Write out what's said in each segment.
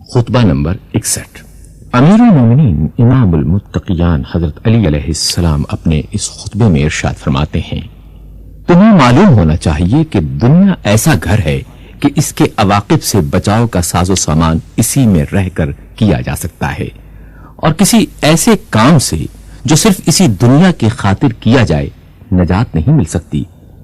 خطبہ نمبر 61۔ امیر المومنین امام المتقیان حضرت علی علیہ السلام اپنے اس خطبے میں ارشاد فرماتے ہیں، تمہیں معلوم ہونا چاہیے کہ دنیا ایسا گھر ہے کہ اس کے عواقب سے بچاؤ کا ساز و سامان اسی میں رہ کر کیا جا سکتا ہے، اور کسی ایسے کام سے جو صرف اسی دنیا کی خاطر کیا جائے نجات نہیں مل سکتی۔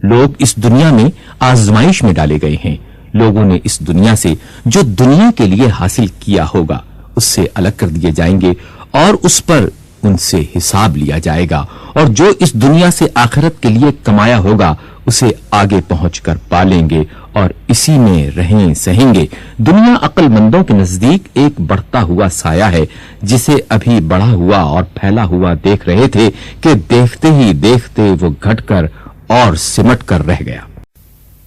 لوگ اس دنیا میں آزمائش میں ڈالے گئے ہیں، لوگوں نے اس دنیا سے جو دنیا کے لیے حاصل کیا ہوگا اس سے الگ کر دیے جائیں گے اور اس پر ان سے حساب لیا جائے گا، اور جو اس دنیا سے آخرت کے لیے کمایا ہوگا اسے آگے پہنچ کر پالیں گے اور اسی میں رہیں سہیں گے۔ دنیا عقل مندوں کے نزدیک ایک بڑھتا ہوا سایہ ہے جسے ابھی بڑھا ہوا اور پھیلا ہوا دیکھ رہے تھے کہ دیکھتے ہی دیکھتے وہ گھٹ کر اور سمٹ کر رہ گیا۔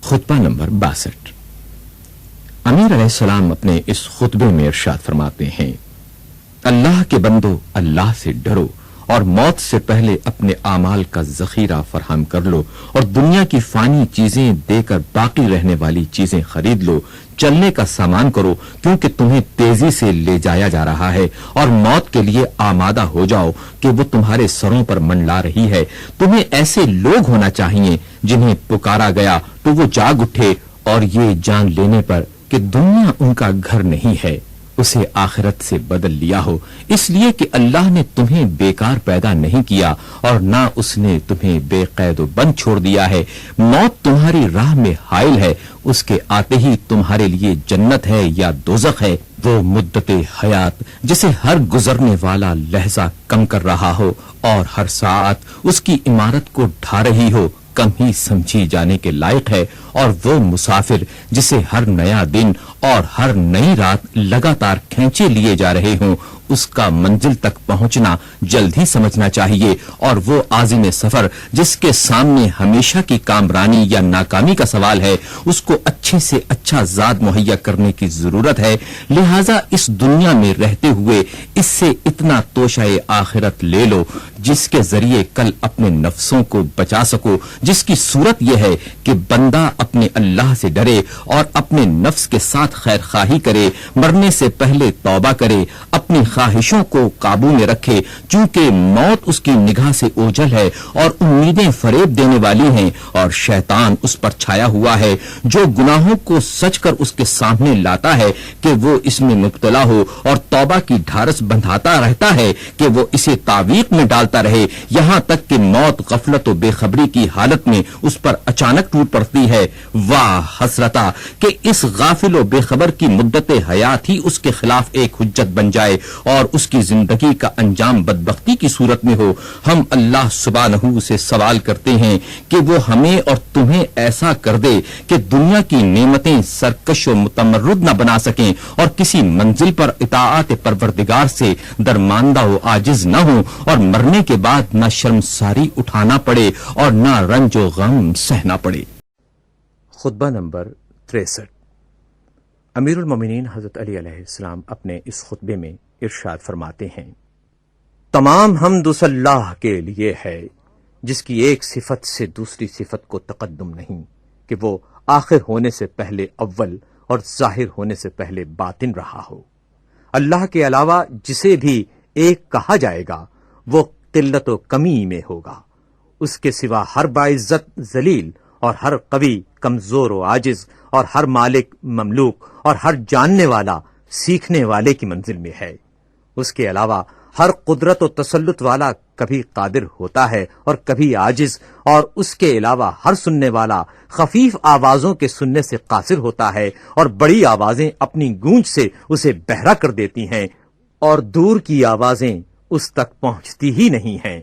خطبہ نمبر 62۔ امیر علیہ السلام اپنے اس خطبے میں ارشاد فرماتے ہیں، اللہ کے بندو، اللہ سے ڈرو اور موت سے پہلے اپنے اعمال کا ذخیرہ فراہم کر لو، اور دنیا کی فانی چیزیں دے کر باقی رہنے والی چیزیں خرید لو۔ چلنے کا سامان کرو کیونکہ تمہیں تیزی سے لے جایا جا رہا ہے، اور موت کے لیے آمادہ ہو جاؤ کہ وہ تمہارے سروں پر منڈلا رہی ہے۔ تمہیں ایسے لوگ ہونا چاہیے جنہیں پکارا گیا تو وہ جاگ اٹھے، اور یہ جان لینے پر کہ دنیا ان کا گھر نہیں ہے اسے آخرت سے بدل لیا ہو، اس لیے کہ اللہ نے تمہیں بیکار پیدا نہیں کیا اور نہ اس نے تمہیں بے قید و بند چھوڑ دیا ہے۔ موت تمہاری راہ میں حائل ہے، اس کے آتے ہی تمہارے لیے جنت ہے یا دوزخ ہے۔ وہ مدت حیات جسے ہر گزرنے والا لحظہ کم کر رہا ہو اور ہر ساعت اس کی عمارت کو ڈھا رہی ہو، کم ہی سمجھی جانے کے لائق ہے۔ اور وہ مسافر جسے ہر نیا دن اور ہر نئی رات لگاتار کھینچے لیے جا رہے ہوں، اس کا منزل تک پہنچنا جلد ہی سمجھنا چاہیے۔ اور وہ عازم سفر جس کے سامنے ہمیشہ کی کامرانی یا ناکامی کا سوال ہے، اس کو اچھے سے اچھا زاد مہیا کرنے کی ضرورت ہے۔ لہذا اس دنیا میں رہتے ہوئے اس سے اتنا توشہ آخرت لے لو جس کے ذریعے کل اپنے نفسوں کو بچا سکو، جس کی صورت یہ ہے کہ بندہ اپنے اللہ سے ڈرے اور اپنے نفس کے ساتھ خیر خواہی کرے، مرنے سے پہلے توبہ کرے، اپنی خواہشوں کو قابو میں رکھے، چونکہ موت اس کی نگاہ سے اوجھل ہے اور امیدیں فریب دینے والی ہیں، اور شیطان اس پر چھایا ہوا ہے جو گناہوں کو سچ کر اس کے سامنے لاتا ہے کہ وہ اس میں مبتلا ہو، اور توبہ کی ڈھارس بندھاتا رہتا ہے کہ وہ اسے تعویق میں ڈالتا رہے، یہاں تک کہ موت غفلت و بے خبری کی حالت میں اس پر اچانک ٹوٹ پڑتی ہے۔ واہ حسرتا کہ اس غافل و بے خبر کی مدت حیات ہی اس کے خلاف ایک حجت بن جائے اور اس کی زندگی کا انجام بدبختی کی صورت میں ہو۔ ہم اللہ سبحانہ سے سوال کرتے ہیں کہ وہ ہمیں اور تمہیں ایسا کر دے کہ دنیا کی نعمتیں سرکش و متمرد نہ بنا سکیں، اور کسی منزل پر اطاعت پروردگار سے درماندہ و عاجز نہ ہوں، اور مرنے کے بعد نہ شرمساری اٹھانا پڑے اور نہ رنج و غم سہنا پڑے۔ خطبہ نمبر 63۔ امیر المومنین حضرت علی علیہ السلام اپنے اس خطبے میں ارشاد فرماتے ہیں، تمام حمد اس اللہ کے لیے ہے جس کی ایک صفت سے دوسری صفت کو تقدم نہیں، کہ وہ آخر ہونے سے پہلے اول اور ظاہر ہونے سے پہلے باطن رہا ہو۔ اللہ کے علاوہ جسے بھی ایک کہا جائے گا وہ قلت و کمی میں ہوگا، اس کے سوا ہر باعزت ذلیل اور ہر قوی کمزور و عاجز، اور ہر مالک مملوک، اور ہر جاننے والا سیکھنے والے کی منزل میں ہے۔ اس کے علاوہ ہر قدرت و تسلط والا کبھی قادر ہوتا ہے اور کبھی عاجز، اور اس کے علاوہ ہر سننے والا خفیف آوازوں کے سننے سے قاصر ہوتا ہے، اور بڑی آوازیں اپنی گونج سے اسے بہرا کر دیتی ہیں، اور دور کی آوازیں اس تک پہنچتی ہی نہیں ہیں۔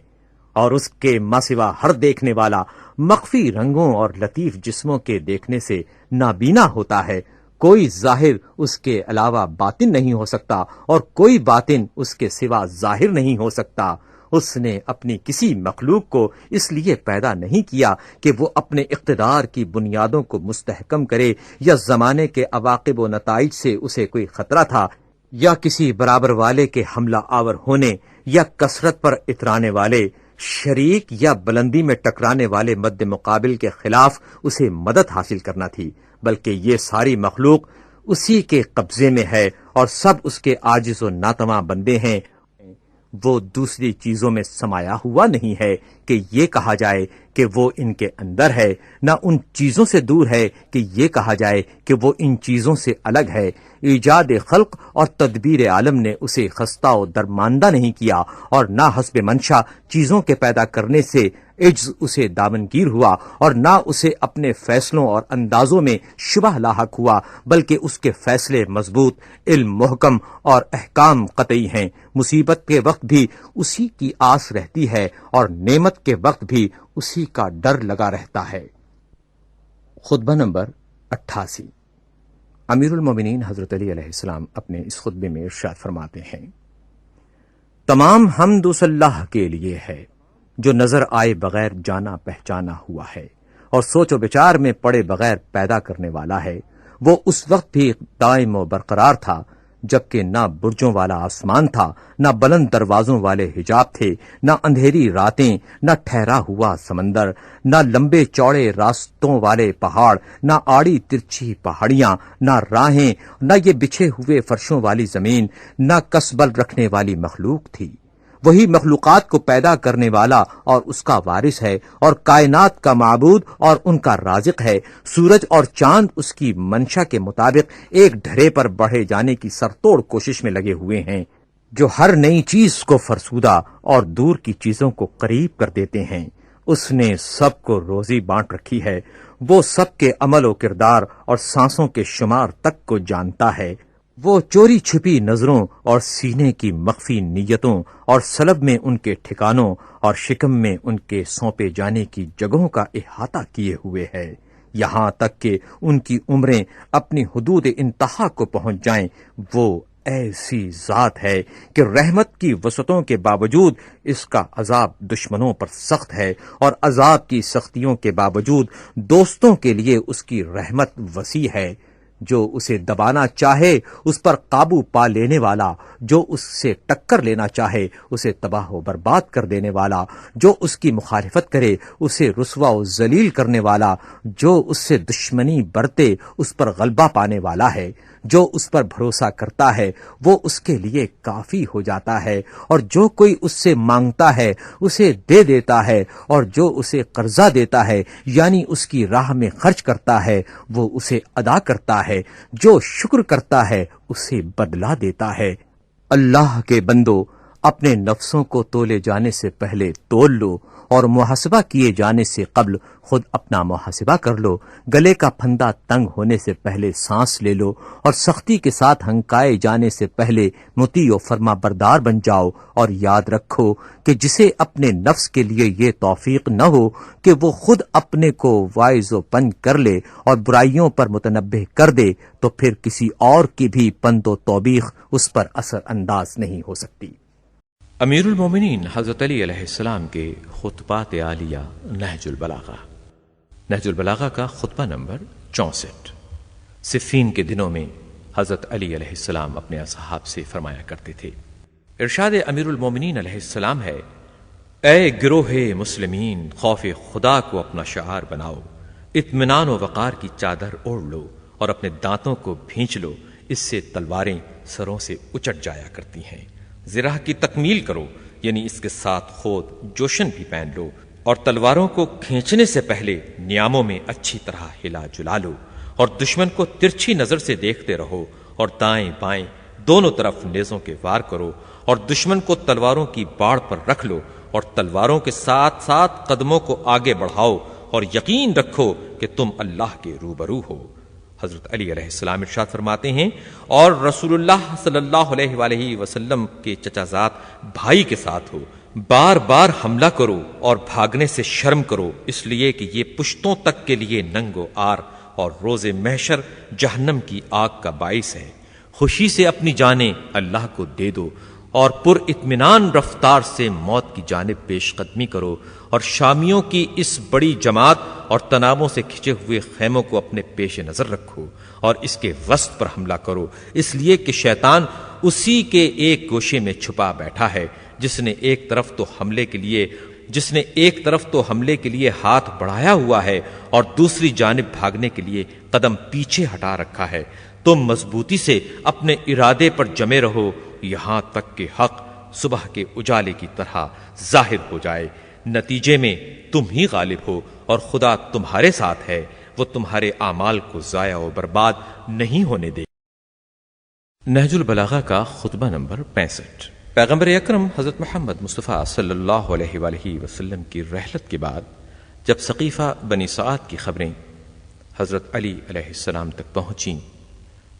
اور اس کے ماسوا ہر دیکھنے والا مخفی رنگوں اور لطیف جسموں کے دیکھنے سے نابینا ہوتا ہے۔ کوئی ظاہر اس کے علاوہ باطن نہیں ہو سکتا، اور کوئی باطن اس کے سوا ظاہر نہیں ہو سکتا۔ اس نے اپنی کسی مخلوق کو اس لیے پیدا نہیں کیا کہ وہ اپنے اقتدار کی بنیادوں کو مستحکم کرے، یا زمانے کے عواقب و نتائج سے اسے کوئی خطرہ تھا، یا کسی برابر والے کے حملہ آور ہونے یا کثرت پر اترانے والے شریک یا بلندی میں ٹکرانے والے مد مقابل کے خلاف اسے مدد حاصل کرنا تھی، بلکہ یہ ساری مخلوق اسی کے قبضے میں ہے اور سب اس کے عاجز و ناتواں بندے ہیں، وہ دوسری چیزوں میں سمایا ہوا نہیں ہے کہ یہ کہا جائے کہ وہ ان کے اندر ہے، نہ ان چیزوں سے دور ہے کہ یہ کہا جائے کہ وہ ان چیزوں سے الگ ہے۔ ایجاد خلق اور تدبیر عالم نے اسے خستہ و درماندہ نہیں کیا، اور نہ حسب منشا چیزوں کے پیدا کرنے سے عجز اسے دامنگیر ہوا، اور نہ اسے اپنے فیصلوں اور اندازوں میں شبہ لاحق ہوا، بلکہ اس کے فیصلے مضبوط، علم محکم اور احکام قطعی ہیں۔ مصیبت کے وقت بھی اسی کی آس رہتی ہے، اور نعمت کے وقت بھی اسی کا ڈر لگا رہتا ہے۔ خطبہ نمبر 88۔ امیر المومنین حضرت علی علیہ السلام اپنے اس خطبے میں ارشاد فرماتے ہیں، تمام حمد اس اللہ کے لیے ہے جو نظر آئے بغیر جانا پہچانا ہوا ہے اور سوچ و بچار میں پڑے بغیر پیدا کرنے والا ہے۔ وہ اس وقت بھی دائم و برقرار تھا جبکہ نہ برجوں والا آسمان تھا، نہ بلند دروازوں والے حجاب تھے، نہ اندھیری راتیں، نہ ٹھہرا ہوا سمندر، نہ لمبے چوڑے راستوں والے پہاڑ، نہ آڑی ترچھی پہاڑیاں، نہ راہیں، نہ یہ بچھے ہوئے فرشوں والی زمین، نہ کسبل رکھنے والی مخلوق تھی۔ وہی مخلوقات کو پیدا کرنے والا اور اس کا وارث ہے، اور کائنات کا معبود اور ان کا رازق ہے۔ سورج اور چاند اس کی منشا کے مطابق ایک ڈھرے پر بڑھے جانے کی سرتوڑ کوشش میں لگے ہوئے ہیں، جو ہر نئی چیز کو فرسودہ اور دور کی چیزوں کو قریب کر دیتے ہیں۔ اس نے سب کو روزی بانٹ رکھی ہے، وہ سب کے عمل و کردار اور سانسوں کے شمار تک کو جانتا ہے۔ وہ چوری چھپی نظروں اور سینے کی مخفی نیتوں اور سلب میں ان کے ٹھکانوں اور شکم میں ان کے سونپے جانے کی جگہوں کا احاطہ کیے ہوئے ہے، یہاں تک کہ ان کی عمریں اپنی حدود انتہا کو پہنچ جائیں۔ وہ ایسی ذات ہے کہ رحمت کی وسعتوں کے باوجود اس کا عذاب دشمنوں پر سخت ہے، اور عذاب کی سختیوں کے باوجود دوستوں کے لیے اس کی رحمت وسیع ہے۔ جو اسے دبانا چاہے اس پر قابو پا لینے والا، جو اس سے ٹکر لینا چاہے اسے تباہ و برباد کر دینے والا، جو اس کی مخالفت کرے اسے رسوا و ذلیل کرنے والا، جو اس سے دشمنی برتے اس پر غلبہ پانے والا ہے۔ جو اس پر بھروسہ کرتا ہے وہ اس کے لیے کافی ہو جاتا ہے، اور جو کوئی اس سے مانگتا ہے اسے دے دیتا ہے، اور جو اسے قرضہ دیتا ہے یعنی اس کی راہ میں خرچ کرتا ہے وہ اسے ادا کرتا ہے، جو شکر کرتا ہے اسے بدلہ دیتا ہے۔ اللہ کے بندو، اپنے نفسوں کو تولے جانے سے پہلے تول لو، اور محاسبہ کیے جانے سے قبل خود اپنا محاسبہ کر لو۔ گلے کا پھندا تنگ ہونے سے پہلے سانس لے لو، اور سختی کے ساتھ ہنکائے جانے سے پہلے مطیع و فرما بردار بن جاؤ، اور یاد رکھو کہ جسے اپنے نفس کے لیے یہ توفیق نہ ہو کہ وہ خود اپنے کو واعظ و پند کر لے اور برائیوں پر متنبہ کر دے، تو پھر کسی اور کی بھی پند و توبیخ اس پر اثر انداز نہیں ہو سکتی۔ امیر المومنین حضرت علی علیہ السلام کے خطبات عالیہ نہج البلاغہ۔ نہج البلاغہ کا خطبہ نمبر 64۔ صفین کے دنوں میں حضرت علی علیہ السلام اپنے اصحاب سے فرمایا کرتے تھے، ارشاد امیر المومنین علیہ السلام ہے، اے گروہ مسلمین، خوف خدا کو اپنا شعار بناؤ، اطمینان و وقار کی چادر اوڑھ لو اور اپنے دانتوں کو بھینچ لو، اس سے تلواریں سروں سے اچٹ جایا کرتی ہیں۔ زرہ کی تکمیل کرو، یعنی اس کے ساتھ خود جوشن بھی پہن لو، اور تلواروں کو کھینچنے سے پہلے نیاموں میں اچھی طرح ہلا جلا لو، اور دشمن کو ترچھی نظر سے دیکھتے رہو، اور دائیں بائیں دونوں طرف نیزوں کے وار کرو، اور دشمن کو تلواروں کی باڑ پر رکھ لو، اور تلواروں کے ساتھ ساتھ قدموں کو آگے بڑھاؤ، اور یقین رکھو کہ تم اللہ کے روبرو ہو۔ حضرت علی علیہ السلام ارشاد فرماتے ہیں، اور رسول اللہ صلی اللہ علیہ وآلہ وسلم کے چچا زاد بھائی کے ساتھ ہو، بار بار حملہ کرو اور بھاگنے سے شرم کرو، اس لیے کہ یہ پشتوں تک کے لیے ننگ و آر اور روز محشر جہنم کی آگ کا باعث ہے۔ خوشی سے اپنی جانیں اللہ کو دے دو، اور پر اطمینان رفتار سے موت کی جانب پیش قدمی کرو، اور شامیوں کی اس بڑی جماعت اور تنابوں سے کھچے ہوئے خیموں کو اپنے پیش نظر رکھو، اور اس کے وسط پر حملہ کرو، اس لیے کہ شیطان اسی کے ایک گوشے میں چھپا بیٹھا ہے، جس نے ایک طرف تو حملے کے لیے ہاتھ بڑھایا ہوا ہے اور دوسری جانب بھاگنے کے لیے قدم پیچھے ہٹا رکھا ہے۔ تم مضبوطی سے اپنے ارادے پر جمے رہو یہاں تک کہ حق صبح کے اجالے کی طرح ظاہر ہو جائے. نتیجے میں تم ہی غالب ہو اور خدا تمہارے ساتھ ہے. وہ تمہارے اعمال کو ضائع و برباد نہیں ہونے دے. نہج البلاغہ کا خطبہ نمبر 65. پیغمبر اکرم حضرت محمد مصطفیٰ صلی اللہ علیہ وآلہ وسلم کی رحلت کے بعد جب ثقیفہ بنی سعد کی خبریں حضرت علی علیہ السلام تک پہنچیں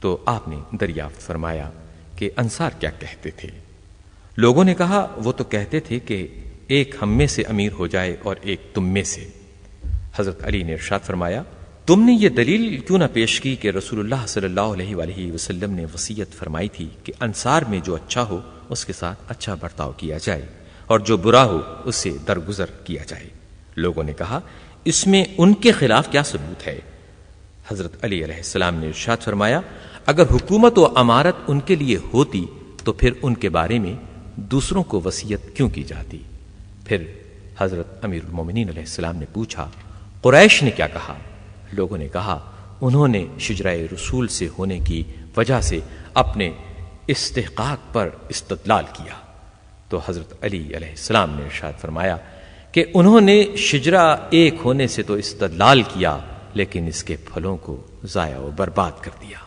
تو آپ نے دریافت فرمایا کہ انصار کیا کہتے تھے. لوگوں نے کہا وہ تو کہتے تھے کہ ایک ہم میں سے امیر ہو جائے اور ایک تم میں سے. حضرت علی نے ارشاد فرمایا تم نے یہ دلیل کیوں نہ پیش کی کہ رسول اللہ صلی اللہ علیہ وآلہ وسلم نے وصیت فرمائی تھی کہ انصار میں جو اچھا ہو اس کے ساتھ اچھا برتاؤ کیا جائے اور جو برا ہو اس سے درگزر کیا جائے. لوگوں نے کہا اس میں ان کے خلاف کیا ثبوت ہے. حضرت علی علیہ السلام نے ارشاد فرمایا اگر حکومت و امارت ان کے لیے ہوتی تو پھر ان کے بارے میں دوسروں کو وصیت کیوں کی جاتی. پھر حضرت امیر المومنین علیہ السلام نے پوچھا قریش نے کیا کہا. لوگوں نے کہا انہوں نے شجرہ رسول سے ہونے کی وجہ سے اپنے استحقاق پر استدلال کیا. تو حضرت علی علیہ السلام نے ارشاد فرمایا کہ انہوں نے شجرہ ایک ہونے سے تو استدلال کیا لیکن اس کے پھلوں کو ضائع و برباد کر دیا.